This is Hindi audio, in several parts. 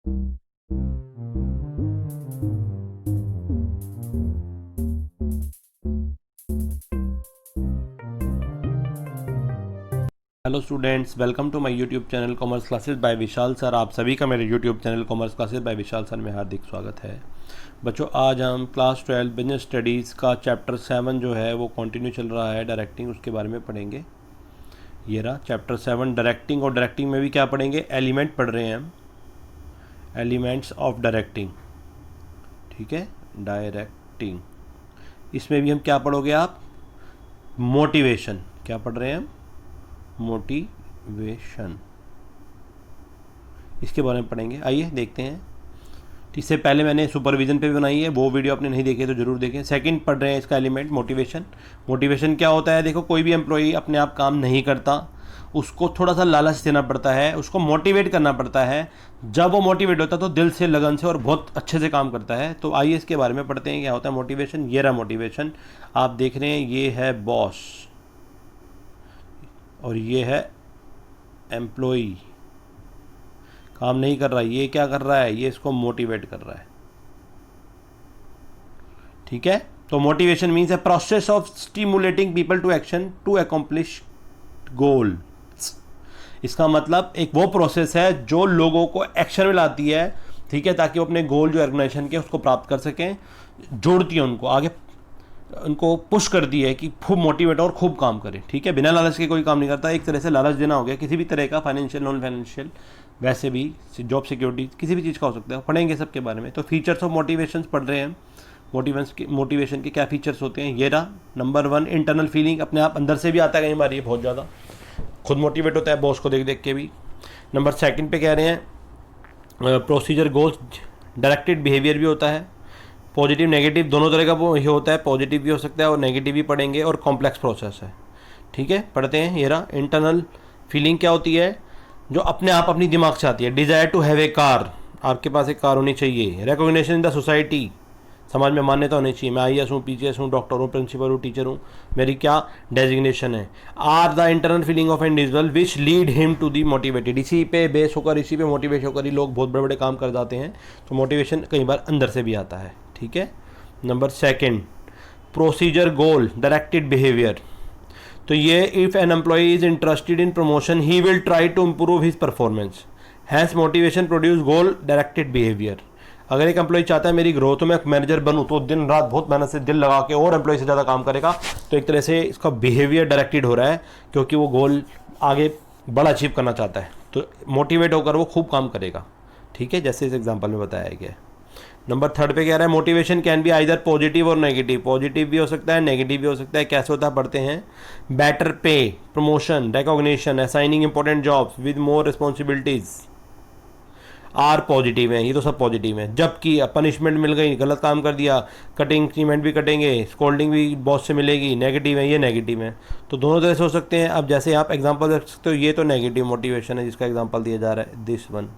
Hello students, welcome to my YouTube channel commerce classes by Vishal sir. आप सभी का मेरे YouTube channel commerce classes by Vishal sir में हार्दिक स्वागत है। बच्चों, आज हम क्लास 12 बिजनेस स्टडीज़ का चैप्टर 7 जो है वो कंटिन्यू चल रहा है, डायरेक्टिंग, उसके बारे में पढ़ेंगे। ये रहा चैप्टर 7 डायरेक्टिंग। और डायरेक्टिंग में भी क्या पढ़ेंगे? एलिमेंट पढ़ रहे हैं हम, एलिमेंट्स ऑफ डायरेक्टिंग। ठीक है, डायरेक्टिंग। इसमें भी हम क्या पढ़ोगे आप? मोटिवेशन। क्या पढ़ रहे हैं हम? मोटिवेशन। इसके बारे में पढ़ेंगे, आइए देखते हैं। इससे पहले मैंने सुपरविज़न पे भी बनाई है, वो वीडियो आपने नहीं देखे तो ज़रूर देखें। सेकंड पढ़ रहे हैं इसका एलिमेंट मोटिवेशन। मोटिवेशन क्या होता है? देखो, कोई भी एम्प्लॉई अपने आप काम नहीं करता, उसको थोड़ा सा लालच देना पड़ता है, उसको मोटिवेट करना पड़ता है। जब वो मोटिवेट होता है तो दिल से, लगन से और बहुत अच्छे से काम करता है। तो आइए इसके बारे में पढ़ते हैं, क्या होता है मोटिवेशन। ये रहा मोटिवेशन, आप देख रहे हैं, ये है बॉस और ये है एम्प्लॉई। काम नहीं कर रहा, ये क्या कर रहा है? ये इसको मोटिवेट कर रहा है। ठीक है, तो motivation means a process of stimulating people to action to accomplish goal. इसका मतलब एक वो प्रोसेस है जो लोगों को एक्शन में लाती है, ठीक है, ताकि वो अपने गोल जो ऑर्गेनाइजेशन के उसको प्राप्त कर सकें, जोड़ती है उनको आगे, उनको पुश करती है कि खूब मोटिवेट और खूब काम करें। ठीक है, बिना लालच के कोई काम नहीं करता। एक तरह से लालच देना हो गया किसी भी तरह का, फाइनेंशियल, नॉन फाइनेंशियल, वैसे भी जॉब सिक्योरिटी, किसी भी चीज़ का हो सकता है। पढ़ेंगे सबके बारे में। तो फीचर्स ऑफ मोटिवेशन पढ़ रहे हैं। मोटिवेशन के क्या फीचर्स होते हैं? ये रहा नंबर 1, इंटरनल फीलिंग। अपने आप अंदर से भी आता है कई बार, ये बहुत ज़्यादा खुद मोटिवेट होता है बॉस को देख देख के भी। नंबर 2 पे कह रहे हैं प्रोसीजर गोल्स, डायरेक्टेड बिहेवियर भी होता है। पॉजिटिव नेगेटिव दोनों तरह का वो ये होता है, पॉजिटिव भी हो सकता है और नेगेटिव भी पढ़ेंगे। और कॉम्प्लेक्स प्रोसेस है। ठीक है, पढ़ते हैं। ये रहा इंटरनल फीलिंग क्या होती है? जो अपने आप अपनी दिमाग से आती है। Desire to have a car, आपके पास एक कार होनी चाहिए। रिकॉग्निशन इन द सोसाइटी, समाज में मान्यता होनी चाहिए। मैं IAS हूँ, PGS हूँ, डॉक्टर हूँ, प्रिंसिपल हूँ, टीचर हूँ, मेरी क्या डेजिग्नेशन है। Are the internal feeling of individual which lead him to the motivated. इसी पे बेस होकर, इसी पे मोटिवेट होकर ही लोग बहुत बड़े बड़े काम कर जाते हैं। तो मोटिवेशन कई बार अंदर से भी आता है। ठीक है, number 2 procedure goal, directed behaviour. तो ये if an employee is interested in promotion he will try to improve his performance, hence motivation produce goal directed behaviour. अगर एक एम्प्लॉई चाहता है मेरी ग्रोथ में मैनेजर बनूँ, तो दिन रात बहुत मेहनत से दिल लगा के और एम्प्लॉई से ज़्यादा काम करेगा। तो एक तरह से इसका बिहेवियर डायरेक्टेड हो रहा है, क्योंकि वो गोल आगे बड़ा अचीव करना चाहता है। तो मोटिवेट होकर वो खूब काम करेगा। ठीक है, जैसे इस एग्जाम्पल में बताया गया है। नंबर 3 पे कह रहा है motivation can be either positive और नेगेटिव। पॉजिटिव भी हो सकता है, नेगेटिव भी हो सकता है। कैसे होता है पढ़ते हैं। Better pay, promotion, recognition, assigning important jobs with more responsibilities are positive हैं। ये तो सब पॉजिटिव हैं। जबकि पनिशमेंट मिल गई, गलत काम कर दिया, कटिंग इंक्रीमेंट भी कटेंगे, स्कोल्डिंग भी बॉस से मिलेगी, नेगेटिव है, ये नेगेटिव है। तो दोनों तरह से हो सकते हैं। अब जैसे आप एग्जांपल देख सकते हो, ये तो नेगेटिव मोटिवेशन है जिसका एग्जांपल दिया जा रहा है, दिस वन।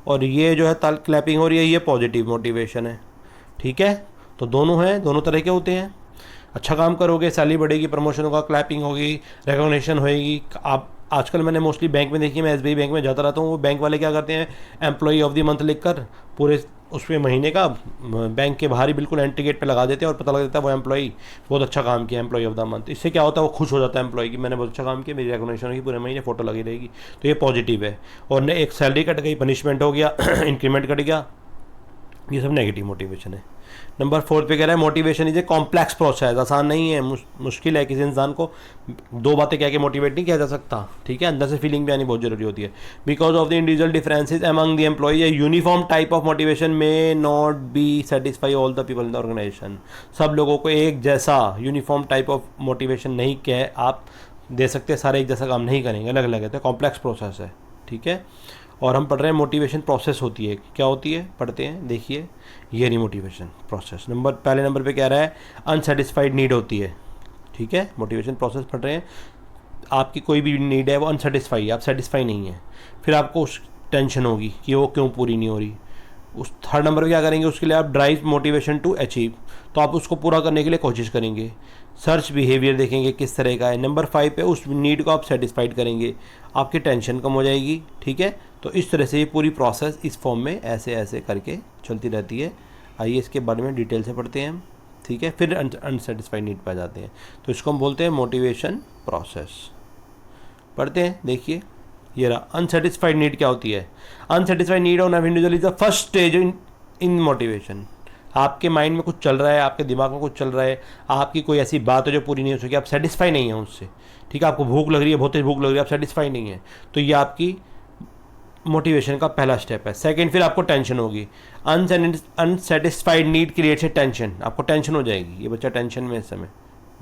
और ये जो है ताल क्लैपिंग हो रही है, ये पॉजिटिव मोटिवेशन है। ठीक है, तो दोनों हैं, दोनों तरह के होते हैं। अच्छा काम करोगे, सैलरी बढ़ेगी, प्रमोशन होगा, क्लैपिंग होगी, रिकॉग्निशन होएगी। आप आजकल मैंने मोस्टली बैंक में देखी, मैं SBI बैंक में जाता रहता हूँ, वो बैंक वाले क्या करते हैं, एम्प्लॉई ऑफ द मंथ लिखकर पूरे उसमें महीने का बैंक के बाहर ही बिल्कुल एंट्री गेट पे लगा देते हैं, और पता लग जाता है वो एम्प्लॉई बहुत अच्छा काम किया, एम्प्लॉई ऑफ द मंथ। इससे क्या होता है, वो खुश हो जाता है एम्प्लॉई की, मैंने बहुत अच्छा काम किया, मेरी रिकॉग्निशन होगी, पूरे महीने फोटो लगी रहेगी। तो ये पॉजिटिव है। और एक सैलरी कट गई, पनिशमेंट हो गया, इंक्रीमेंट कट गया, ये सब नेगेटिव मोटिवेशन है। नंबर 4 पे कह रहा है motivation is a complex process. आसान नहीं है, मुश्किल है। किसी इंसान को दो बातें कह के मोटिवेट नहीं किया जा सकता। ठीक है, अंदर से फीलिंग भी आनी बहुत जरूरी होती है। Because of the individual differences among the employee, a uniform type of motivation may not be satisfy all the people in the organisation. सब लोगों को एक जैसा यूनिफॉर्म टाइप ऑफ मोटिवेशन नहीं कह आप दे सकते, सारे एक जैसा काम नहीं करेंगे, अलग अलग है। तो कॉम्प्लेक्स प्रोसेस है। ठीक है, और हम पढ़ रहे हैं मोटिवेशन प्रोसेस होती है, क्या होती है पढ़ते हैं, देखिए। ये नहीं मोटिवेशन प्रोसेस। पहले नंबर पे कह रहा है अनसेटिस्फाइड नीड होती है। ठीक है, मोटिवेशन प्रोसेस पढ़ रहे हैं। आपकी कोई भी नीड है वो अनसेटिस्फाई, आप सेटिस्फाई नहीं है, फिर आपको उस टेंशन होगी कि वो क्यों पूरी नहीं हो रही। उस थर्ड नंबर पे क्या करेंगे, उसके लिए आप ड्राइव मोटिवेशन टू अचीव, तो आप उसको पूरा करने के लिए कोशिश करेंगे। सर्च बिहेवियर देखेंगे किस तरह का है। नंबर 5 पे उस नीड को आप सेटिस्फाइड करेंगे, आपकी टेंशन कम हो जाएगी। ठीक है, तो इस तरह से ये पूरी प्रोसेस इस फॉर्म में ऐसे ऐसे करके चलती रहती है। आइए इसके बारे में डिटेल से पढ़ते हैं हम। ठीक है, फिर अनसेटिस्फाइड नीड पे जाते हैं, तो इसको हम बोलते हैं मोटिवेशन प्रोसेस। पढ़ते हैं, देखिए ये रहा। अनसेटिस्फाइड नीड क्या होती है? Unsatisfied need on individual is the first stage in motivation. आपके माइंड में कुछ चल रहा है, आपके दिमाग में कुछ चल रहा है, आपकी कोई ऐसी बात है जो पूरी नहीं हो सकी, आप सेटिस्फाई नहीं है उससे। ठीक है, आपको भूख लग रही है, बहुत तेज भूख लग रही है, आप सेटिस्फाई नहीं है, तो ये आपकी मोटिवेशन का पहला स्टेप है। सेकंड, फिर आपको टेंशन होगी। Unsatisfied need creates a tension, आपको टेंशन हो जाएगी, ये बच्चा टेंशन में इस समय,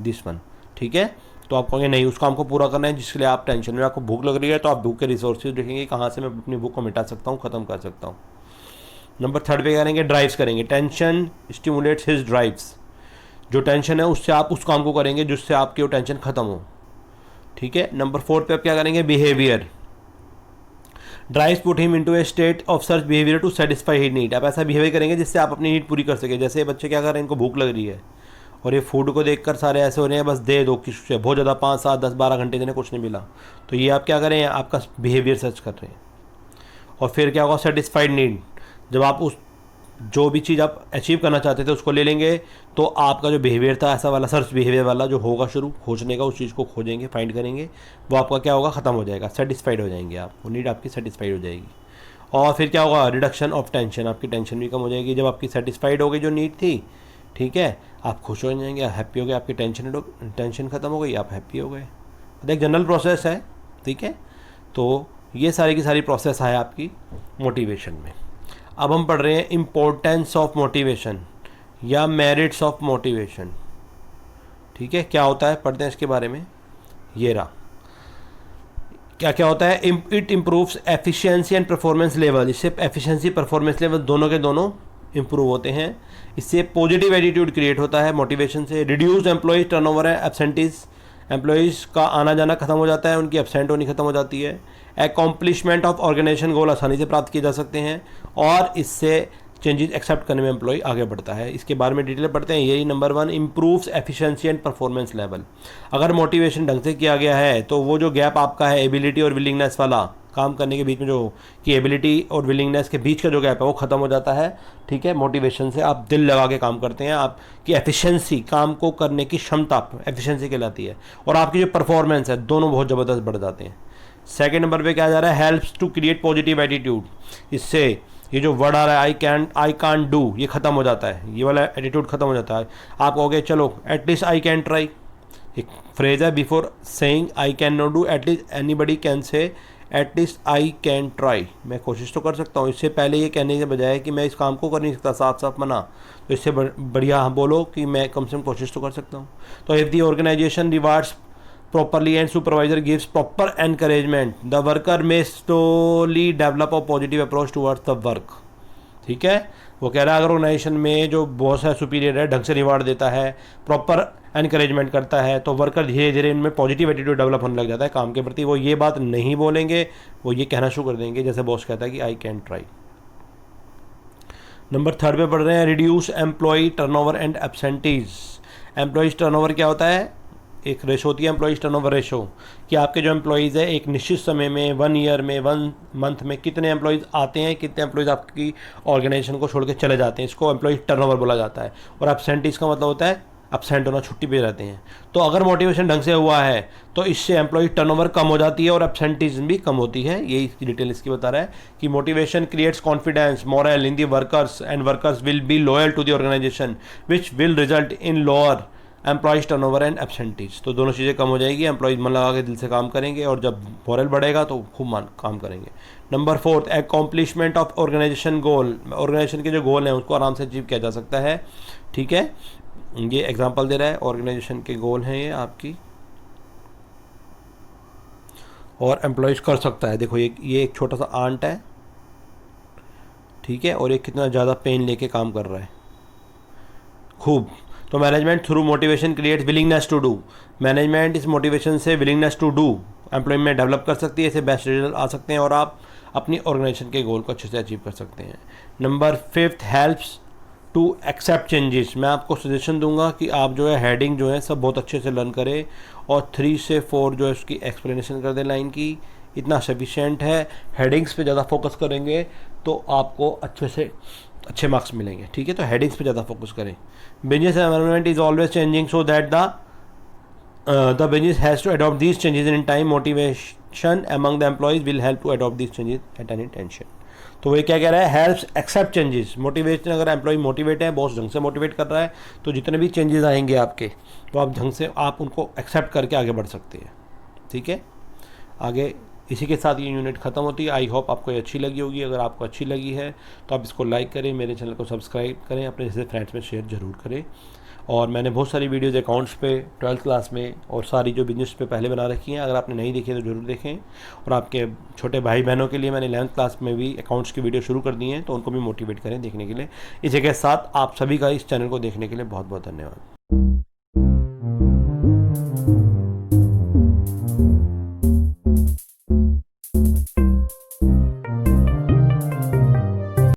दिस वन। ठीक है, तो आप कहोगे नहीं, उस काम को पूरा करना है जिसके लिए आप टेंशन में। आपको भूख लग रही है तो आप भूख के रिसोर्सेज देखेंगे, कहाँ से मैं अपनी भूख को मिटा सकता हूँ, ख़त्म कर सकता हूँ। नंबर 3 पे करेंगे ड्राइव्स करेंगे। टेंशन स्टिमुलेट्स हिज ड्राइव्स, जो टेंशन है उससे आप उस काम को करेंगे जिससे आपकी वो टेंशन खत्म हो। ठीक है, नंबर 4 पे आप क्या करेंगे, behaviour. Drives put him into a state of search behaviour to satisfy his need, आप ऐसा बिहेवियर करेंगे जिससे आप अपनी नीड पूरी कर सके। जैसे बच्चे क्या कर रहे हैं, इनको भूख लग रही है और ये फूड को देखकर सारे ऐसे हो रहे हैं, बस दे दो, किसी बहुत ज़्यादा 5, 7, 10, 12 घंटे जिन्हें कुछ नहीं मिला, तो ये आप क्या करें, आपका बिहेवियर सर्च कर रहे हैं। और फिर क्या होगा, सेटिस्फाइड नीड, जब आप उस जो भी चीज़ आप अचीव करना चाहते थे उसको ले लेंगे, तो आपका जो बिहेवियर था ऐसा वाला सर्च बिहेवियर वाला जो होगा शुरू खोजने का, उस चीज़ को खोजेंगे, फाइंड करेंगे, वो आपका क्या होगा, ख़त्म हो जाएगा, सेटिस्फाइड हो जाएंगे आप, वो नीड आपकी सेटिस्फाइड हो जाएगी। और फिर क्या होगा, रिडक्शन ऑफ टेंशन, आपकी टेंशन भी कम हो जाएगी जब आपकी सेटिस्फाइड हो गई जो नीड थी। ठीक है, आप खुश हो जाएंगे, हैप्पी हो गए, आपकी टेंशन खत्म हो गई, आप हैप्पी हो गए। तो एक जनरल प्रोसेस है। ठीक है, तो ये सारी की सारी प्रोसेस है आपकी मोटिवेशन में। अब हम पढ़ रहे हैं इम्पोर्टेंस ऑफ मोटिवेशन या मेरिट्स ऑफ मोटिवेशन। ठीक है, क्या होता है, पढ़ते हैं इसके बारे में। ये रहा, क्या क्या होता है, it improves efficiency and performance level, इससे एफिशिएंसी परफॉर्मेंस लेवल दोनों के दोनों इंप्रूव होते हैं। इससे पॉजिटिव एटीट्यूड क्रिएट होता है मोटिवेशन से। रिड्यूस एम्प्लॉयज टर्नओवर है, एब्सेंटीज, एम्प्लॉयज़ का आना जाना खत्म हो जाता है, उनकी एब्सेंट होनी खत्म हो जाती है। एकम्प्लिशमेंट ऑफ ऑर्गेनाइजेशन गोल आसानी से प्राप्त किए जा सकते हैं, और इससे चेंजेस एक्सेप्ट करने में एम्प्लॉय आगे बढ़ता है। इसके बारे में डिटेल पढ़ते हैं। यही number 1, improves efficiency and performance level. अगर मोटिवेशन ढंग से किया गया है तो वो जो गैप आपका है एबिलिटी और विलिंगनेस वाला, काम करने के बीच में जो कि एबिलिटी और विलिंगनेस के बीच का जो गैप है वो ख़त्म हो जाता है। ठीक है, मोटिवेशन से आप दिल लगा के काम करते हैं, आपकी एफिशिएंसी, काम को करने की क्षमता एफिशिएंसी कहलाती है, और आपकी जो परफॉर्मेंस है दोनों बहुत ज़बरदस्त बढ़ जाते हैं। सेकेंड नंबर पे क्या जा रहा है, helps to create positive attitude. इससे ये जो वर्ड आ रहा है आई कांट डू, ये ख़त्म हो जाता है, ये वाला एटीट्यूड ख़त्म हो जाता है। आप कहोगे चलो एटलीस्ट आई कैन ट्राई, एक फ्रेज है, before saying I can not do at least anybody can say at least I can try, मैं कोशिश तो कर सकता हूँ। इससे पहले ये कहने के बजाय कि मैं इस काम को कर नहीं सकता, साफ साफ मना, तो इससे बढ़िया हम बोलो कि मैं कम से कम कोशिश तो कर सकता हूँ। तो if the organisation rewards properly and supervisor gives proper encouragement, the worker may slowly develop a positive approach towards the work। ठीक है, वो कह रहा है अगर ऑर्गेनाइजेशन में जो बॉस है, सुपीरियर है, ढंग से रिवार्ड देता है, प्रॉपर एनकरेजमेंट करता है, तो वर्कर धीरे धीरे इनमें पॉजिटिव एटीट्यूड डेवलप होने लग जाता है काम के प्रति। वो ये बात नहीं बोलेंगे, वो ये कहना शुरू कर देंगे जैसे बॉस कहता है कि आई कैन ट्राई। नंबर 3 पे पढ़ रहे हैं, reduce employee turnover and absenteeism. Employees turnover क्या होता है, एक रेशो होती है एम्प्लॉयज़ टर्नओवर रेशो, कि आपके जो एम्प्लॉयज़ है एक निश्चित समय में, 1 ईयर में, 1 मंथ में कितने एम्प्लॉयज़ आते हैं, कितने एम्प्लॉयज़ आपकी ऑर्गेनाइजेशन को छोड़ के चले जाते हैं, इसको एम्प्लॉयज़ टर्नओवर बोला जाता है। और एब्सेंटीज़ का मतलब होता है एब्सेंट होना, छुट्टी पे रहते हैं। तो अगर मोटिवेशन ढंग से हुआ है तो इससे एम्प्लॉय टर्नओवर कम हो जाती है और एब्सेंटीज़म भी कम होती है। यही इसकी डिटेल इसकी बता रहा है कि motivation creates confidence, morale in the workers, and workers will be loyal to the organisation which will result in lower employees turnover and absenteeism. तो दोनों चीज़ें कम हो जाएगी, एम्प्लॉयज़ मन लगा के दिल से काम करेंगे, और जब मोरल बढ़ेगा तो खूब काम करेंगे। Number 4, accomplishment of organisation goal. Organisation के जो गोल हैं उसको आराम से अचीव किया जा सकता है। ठीक है, ये एग्जांपल दे रहा है, ऑर्गेनाइजेशन के गोल हैं ये आपकी, और एम्प्लॉयज़ कर सकता है। देखो ये एक छोटा सा आंट है, ठीक है, और ये कितना ज़्यादा पेन लेके काम कर रहा है, खूब। तो management through motivation create willingness to do. Management इस मोटिवेशन से विलिंगनेस टू डू एम्प्लॉय में डेवलप कर सकती है, इससे बेस्ट रिजल्ट आ सकते हैं, और आप अपनी ऑर्गेनाइजेशन के गोल को अच्छे से अचीव कर सकते हैं। Number 5 helps to accept changes. मैं आपको सजेशन दूंगा कि आप जो है हेडिंग जो है सब बहुत अच्छे से लर्न करें और 3 से 4 जो है उसकी एक्सप्लेनेशन कर दें लाइन की, इतना सफिशिएंट है। हेडिंग्स पे ज़्यादा फोकस करेंगे तो आपको अच्छे से अच्छे मार्क्स मिलेंगे, ठीक है। तो हेडिंग्स पे ज़्यादा फोकस करें। Business environment is always changing so that the business has to adopt these changes in time. Motivation among the employees will help to adopt these changes at any tension. तो वो क्या कह रहा है, हेल्प्स एक्सेप्ट चेंजेस। मोटिवेशन, अगर एम्प्लॉय मोटिवेट है, बॉस ढंग से मोटिवेट कर रहा है, तो जितने भी चेंजेस आएंगे आपके, तो आप ढंग से आप उनको एक्सेप्ट करके आगे बढ़ सकते हैं, ठीक है। आगे इसी के साथ ये यूनिट ख़त्म होती है। आई होप आपको ये अच्छी लगी होगी। अगर आपको अच्छी लगी है तो आप इसको लाइक करें, मेरे चैनल को सब्सक्राइब करें, अपने जैसे फ्रेंड्स में शेयर ज़रूर करें। और मैंने बहुत सारी वीडियोज़ अकाउंट्स पे 12th क्लास में और सारी जो बिजनेस पे पहले बना रखी हैं, अगर आपने नहीं देखी है तो ज़रूर देखें। और आपके छोटे भाई बहनों के लिए मैंने 11th क्लास में भी अकाउंट्स की वीडियो शुरू कर दी हैं, तो उनको भी मोटिवेट करें देखने के लिए। इसी के साथ आप सभी का इस चैनल को देखने के लिए बहुत बहुत धन्यवाद।